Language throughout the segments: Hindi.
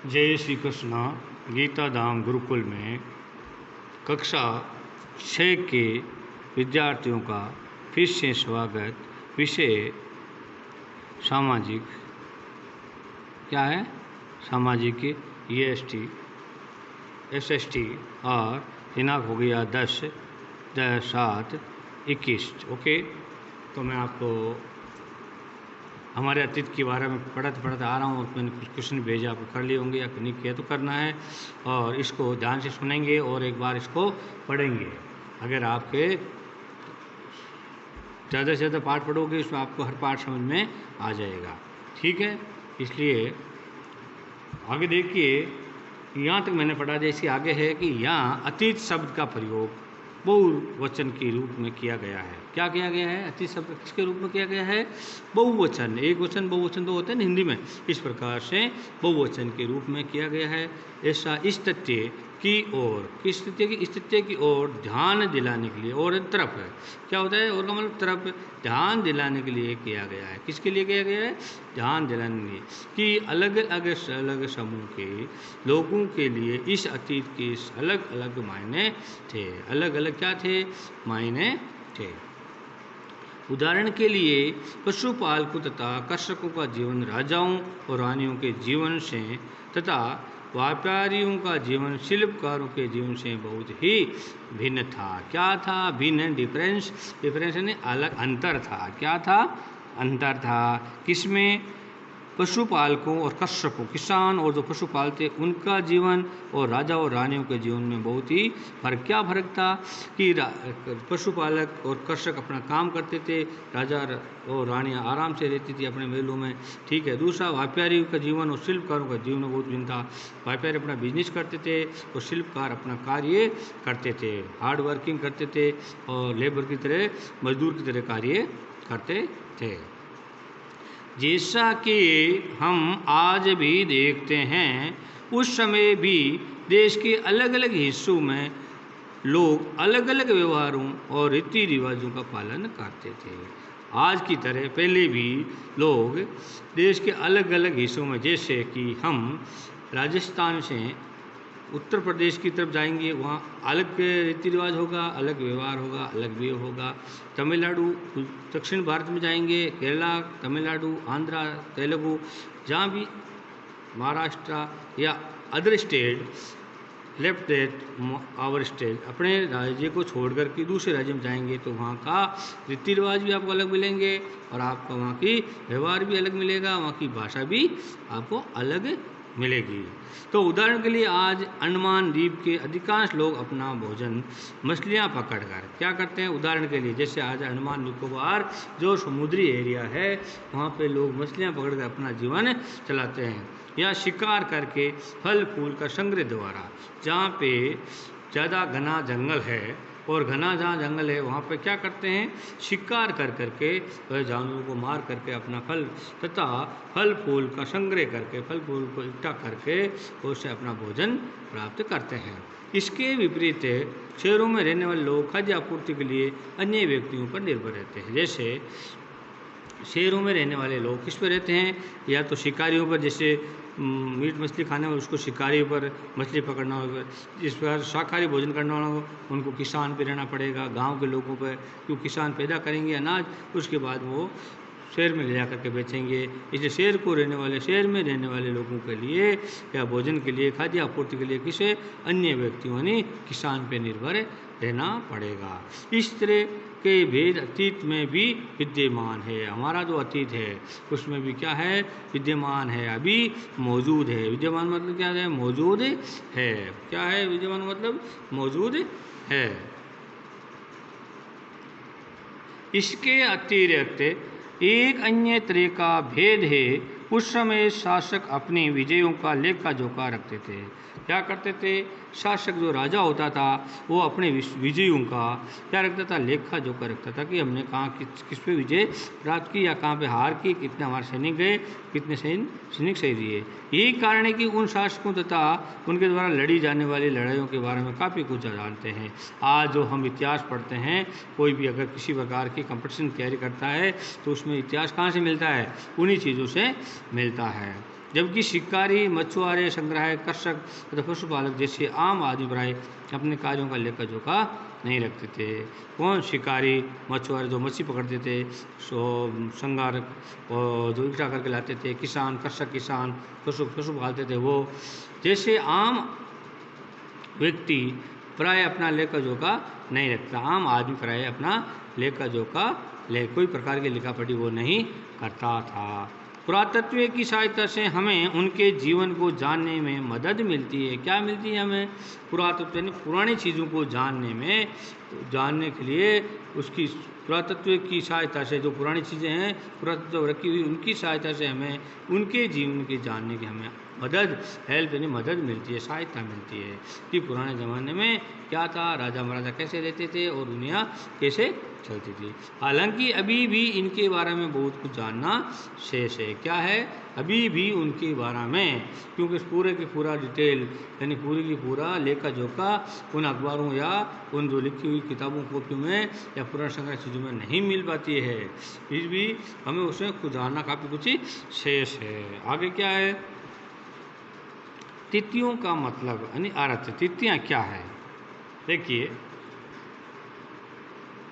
जय श्री कृष्णा। गीता धाम गुरुकुल में कक्षा 6 के विद्यार्थियों का फिर से स्वागत। विषय सामाजिक क्या है? सामाजिक SST और दिनांक हो गया 10/7/21। ओके, तो मैं आपको हमारे अतीत के बारे में पढ़ते आ रहा हूँ और मैंने कुछ क्वेश्चन भेजे, आपको कर लिए होंगे या नहीं किया तो करना है, और इसको ध्यान से सुनेंगे और एक बार इसको पढ़ेंगे। अगर आपके ज़्यादा से ज़्यादा पाठ पढ़ोगे इसमें आपको हर पाठ समझ में आ जाएगा, ठीक है। इसलिए आगे देखिए, यहाँ तक मैंने पढ़ा, जैसे आगे है कि यहाँ अतीत शब्द का प्रयोग बहुवचन के रूप में किया गया है। क्या किया गया है? अतीत शब्द किसके रूप में किया गया है? बहुवचन। एक वचन बहुवचन तो होते हैं ना हिंदी में, इस प्रकार से बहुवचन के रूप में किया गया है। ऐसा इस तथ्य की ओर, किस तथ्य की? इस तथ्य की ओर ध्यान दिलाने के लिए, और तरफ है, क्या होता है और का मतलब तरफ, ध्यान दिलाने के लिए किया गया है। किसके लिए किया गया है? ध्यान दिलाने के लिए कि अलग अलग समूह के लोगों के लिए इस अतीत के अलग अलग मायने थे। अलग अलग क्या थे? मायने थे। उदाहरण के लिए पशुपालकों तथा कृषकों का जीवन राजाओं और रानियों के जीवन से तथा व्यापारियों का जीवन शिल्पकारों के जीवन से बहुत ही भिन्न था। क्या था? भिन्न, डिफरेंस। डिफरेंस यानी अलग, अंतर था। क्या था? अंतर था। किसमें? पशुपालकों और कृषकों, किसान और जो पशु पालते उनका जीवन और राजा और रानियों के जीवन में बहुत ही फर्क। क्या फर्क था? कि पशुपालक और कृषक अपना काम करते थे, राजा और रानियां आराम से रहती थी अपने महलों में, ठीक है। दूसरा, व्यापारियों का जीवन और शिल्पकारों का जीवन में बहुत भिन्न था। व्यापारी अपना बिजनेस करते थे और शिल्पकार अपना कार्य करते थे, हार्ड वर्किंग करते थे और लेबर की तरह, मजदूर की तरह कार्य करते थे। जैसा कि हम आज भी देखते हैं, उस समय भी देश के अलग अलग हिस्सों में लोग अलग अलग व्यवहारों और रीति रिवाजों का पालन करते थे। आज की तरह पहले भी लोग देश के अलग अलग हिस्सों में, जैसे कि हम राजस्थान से उत्तर प्रदेश की तरफ जाएंगे, वहाँ अलग रीति रिवाज होगा, अलग व्यवहार होगा, अलग व्यय होगा। तमिलनाडु, दक्षिण भारत में जाएंगे, केरला, तमिलनाडु, आंध्रा, तेलुगु, जहाँ भी, महाराष्ट्र या other state, left that our state, अपने राज्य को छोड़कर के दूसरे राज्य में जाएंगे तो वहाँ का रीति रिवाज भी आपको अलग मिलेंगे और आपका वहाँ की व्यवहार भी अलग मिलेगा, वहाँ की भाषा भी आपको अलग मिलेगी। तो उदाहरण के लिए आज अंडमान द्वीप के अधिकांश लोग अपना भोजन मछलियाँ पकड़कर क्या करते हैं? उदाहरण के लिए जैसे आज अंडमान निकोबार जो समुद्री एरिया है, वहाँ पे लोग मछलियाँ पकड़कर अपना जीवन चलाते हैं, या शिकार करके फल फूल का संग्रह द्वारा। जहाँ पे ज़्यादा घना जंगल है और घना जहाँ जंगल है वहाँ पे क्या करते हैं? शिकार कर करके वह जानवरों को मार करके अपना फल तथा फल फूल का संग्रह करके, फल फूल को इकट्ठा करके उससे अपना भोजन प्राप्त करते हैं। इसके विपरीत शहरों में रहने वाले लोग खाद्य आपूर्ति के लिए अन्य व्यक्तियों पर निर्भर रहते हैं। जैसे शहरों में रहने वाले लोग किस पर रहते हैं? या तो शिकारियों पर, जैसे मीट मछली खाने वाले उसको शिकारी पर मछली पकड़ना होगा, जिस पर शाकाहारी भोजन करना हो उनको किसान पे रहना पड़ेगा, गांव के लोगों पर, क्योंकि किसान पैदा करेंगे अनाज, उसके बाद वो शहर में ले जा करके बेचेंगे। इसलिए शहर में रहने वाले लोगों के लिए या भोजन के लिए, खाद्य आपूर्ति के लिए किसे? अन्य व्यक्तियों ने किसान पे निर्भर रहना पड़ेगा। इस तरह के भेद अतीत में भी विद्यमान है। हमारा जो अतीत है उसमें भी क्या है? विद्यमान है, अभी मौजूद है। विद्यमान मतलब क्या है? मौजूद है। क्या है विद्यमान मतलब? मौजूद है। इसके अतिरिक्त एक अन्य तरह का भेद है। उस समय शासक अपनी विजयों का लेखा जोखा रखते थे। क्या करते थे? शासक जो राजा होता था वो अपने विजयों का क्या रखता था? लेखा जोखा रखता था कि हमने कहाँ किस पे विजय प्राप्त की या कहाँ पे हार की, कितने हमारे सैनिक गए, कितने सैनिक शहीद हुए। यही कारण है कि उन शासकों तथा उनके द्वारा लड़ी जाने वाली लड़ाइयों के बारे में काफ़ी कुछ जानते हैं। आज जो हम इतिहास पढ़ते हैं, कोई भी अगर किसी प्रकार की कंपटीशन तैयारी करता है तो उसमें इतिहास कहाँ से मिलता है? उन्हीं चीज़ों से मिलता है। जबकि शिकारी, मछुआरे, संग्राहक, कृषक तथा पशुपालक जैसे आम आदमी प्राय अपने कार्यों का लेखा जोखा नहीं रखते थे। कौन? शिकारी, मछुआरे जो मछली पकड़ते थे, संगारक और जो इकट्ठा करके लाते थे, किसान, कृषक किसान पशु पालते थे वो। जैसे आम व्यक्ति प्राय अपना लेखा जोखा नहीं रखता, आम आदमी प्राय अपना लेखा जोखा कोई प्रकार की लिखा पढ़ी वो नहीं करता था। पुरातत्व की सहायता से हमें उनके जीवन को जानने में मदद मिलती है। क्या मिलती है हमें? पुरातत्व यानी पुरानी चीज़ों को जानने के लिए उसकी पुरातत्व की सहायता से, जो पुरानी चीज़ें हैं पुरातत्व रखी हुई, उनकी सहायता से हमें उनके जीवन के जानने की हमें हेल्प यानी मदद मिलती है, सहायता मिलती है कि पुराने ज़माने में क्या था, राजा महाराजा कैसे रहते थे और दुनिया कैसे चलती थी। हालांकि अभी भी इनके बारे में बहुत कुछ जानना शेष है। क्या है? अभी भी उनके बारे में, क्योंकि पूरे की पूरा डिटेल यानी पूरी की पूरा लेखा जोखा उन अखबारों या उन जो लिखी हुई किताबों कॉपियों में या पुराने संग्रह चीज़ों में नहीं मिल पाती है। फिर भी हमें उसमें कुछ जानना काफ़ी कुछ शेष है। आगे क्या है? तिथियों का मतलब यानी अर्थ। तिथियाँ क्या है? देखिए,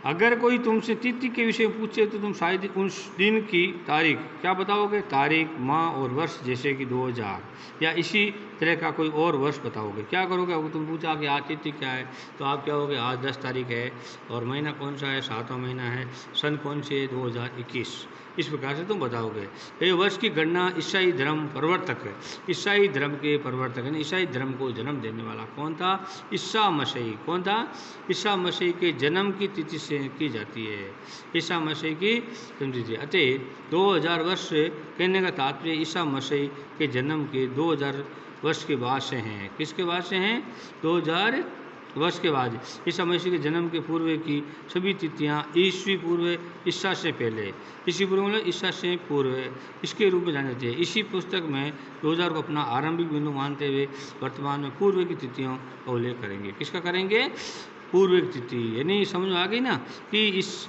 अगर कोई तुमसे तिथि के विषय में पूछे तो तुम शायद उस दिन की तारीख क्या बताओगे? तारीख, माह और वर्ष, जैसे कि 2000 या इसी तरह का कोई और वर्ष बताओगे। क्या करोगे? अगर तुम पूछा कि आज तिथि क्या है तो आप क्या होगे? आज 10 तारीख है। और महीना कौन सा है? 7वां महीना है। सन कौन से है? 2021। इस प्रकार से तुम बताओगे। ये वर्ष की गणना ईसाई धर्म प्रवर्तक है, ईसाई धर्म के प्रवर्तक यानी ईसाई धर्म को जन्म देने वाला कौन था? ईसा मसीह। कौन था? ईसा मसीह के जन्म की तिथि से की जाती है। ईसा मसीह की तिथि। अतः 2000 वर्ष कहने का तात्पर्य ईसा मसीह के जन्म के 2000 वर्ष के बाद से हैं। किसके बाद से हैं? 2000 वर्ष के बाद। ईसा मसीह के जन्म के पूर्व की सभी तिथियां ईस्वी पूर्व, ईसा से पहले, ईस्वी पूर्व मतलब ईसा से पूर्व इसके रूप में जानी जाती है। इसी पुस्तक में 2000 को अपना आरंभिक बिंदु मानते हुए वर्तमान में पूर्व की तिथियों का उल्लेख करेंगे। किसका करेंगे? पूर्व की तिथि। यानी समझ में आ गई ना कि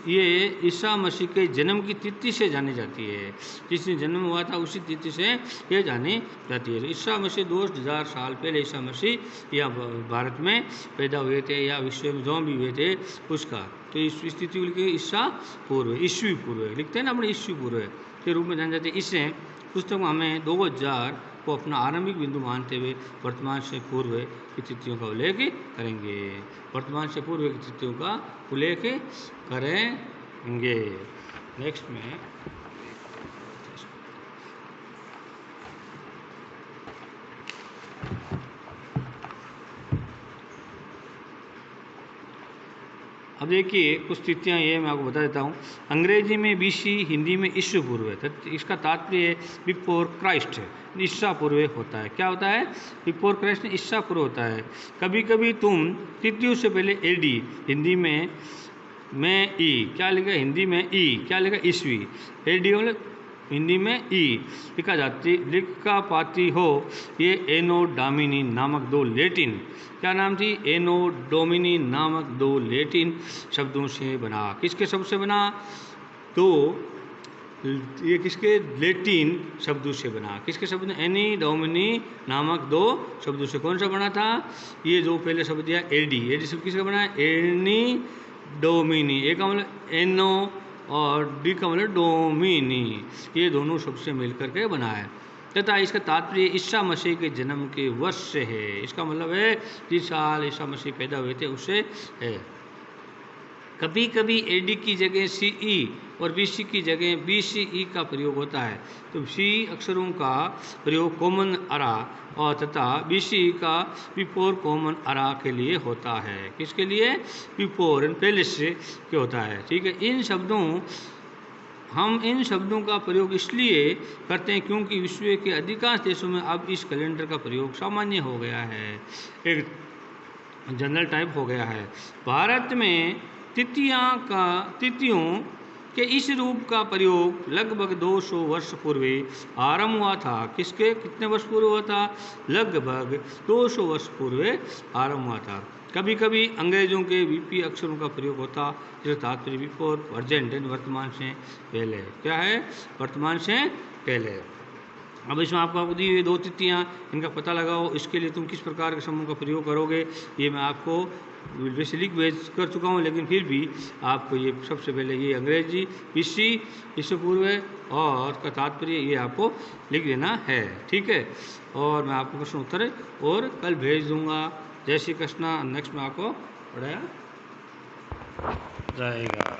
ये ईसा मसीह के जन्म की तिथि से जानी जाती है। जिस दिन जन्म हुआ था उसी तिथि से ये जानी जाती है। ईसा मसीह 2000 साल पहले ईसा मसीह या भारत में पैदा हुए थे या विश्व में जो भी हुए थे उसका, तो इस तिथि लिखे ईसा पूर्व, ईस्वी पूर्व लिखते हैं ना अपने, ईस्वी पूर्व के रूप में जाने जाते हैं। इससे पुस्तक में हमें 2000 को अपना आरंभिक बिंदु मानते हुए वर्तमान से पूर्व की तिथियों का उल्लेख करेंगे। वर्तमान से पूर्व की तिथियों का उल्लेख करेंगे। नेक्स्ट में अब देखिए कुछ तिथियाँ ये मैं आपको बता देता हूँ। अंग्रेजी में BC, हिंदी में ईस्वी पूर्व है। इसका तात्पर्य बिफोर क्राइस्ट, ईसा पूर्व होता है। क्या होता है? बिफोर क्राइस्ट ईसा पूर्व होता है। कभी कभी तुम तिथियों से पहले AD, हिंदी में ई क्या लिखा? हिंदी में ई क्या लिखा? ईस्वी। AD मतलब हिंदी में लिखा पाती हो। ये एनो डोमिनी नामक दो लेटिन, क्या नाम थी? एनो डोमिनी नामक दो लेटिन शब्दों से बना। किसके शब्द से बना? तो ये किसके? लेटिन शब्दों से बना। किसके शब्द? एनी डोमिनी नामक दो शब्दों से। कौन सा बना था? ये जो पहले शब्द दिया AD शब्द किसका बना? Any Duminy. ए का मतलब एनो और डी का मतलब डोमिनी, ये दोनों शब्द से मिलकर के बना है। तथा इसका तात्पर्य ईसा मसीह के जन्म के वर्ष से है। इसका मतलब है जिस साल ईसा मसीह पैदा हुए थे उससे है। कभी कभी AD की जगह CE और BC की जगह BCE का प्रयोग होता है। तो C अक्षरों का प्रयोग कॉमन अरा और तथा BCE का बिफोर कॉमन अरा के लिए होता है। किसके लिए? बिफोर पहले से के होता है। ठीक है। हम इन शब्दों का प्रयोग इसलिए करते हैं क्योंकि विश्व के अधिकांश देशों में अब इस कैलेंडर का प्रयोग सामान्य हो गया है, एक जनरल टाइप हो गया है। भारत में तिथियों के इस रूप का प्रयोग लगभग 200 वर्ष पूर्व आरंभ हुआ था। किसके? कितने वर्ष पूर्व हुआ था? लगभग 200 वर्ष पूर्व आरंभ हुआ था। कभी कभी अंग्रेजों के VP अक्षरों का प्रयोग होता, जिसका तात्पर्य बिफोर वर्तमान से पहले। क्या है? वर्तमान से पहले। अब इसमें आपको दी हुई 2 तिथियाँ, इनका पता लगाओ। इसके लिए तुम किस प्रकार के समूह का प्रयोग करोगे, ये मैं आपको वैसे लिख भेज कर चुका हूँ, लेकिन फिर भी आपको ये सबसे पहले ये अंग्रेजी ईस्वी ईसु पूर्व और का तात्पर्य ये आपको लिख देना है, ठीक है। और मैं आपको प्रश्न उत्तर और कल भेज दूँगा। जय श्री कृष्णा। नेक्स्ट में आपको पढ़ाया जाएगा।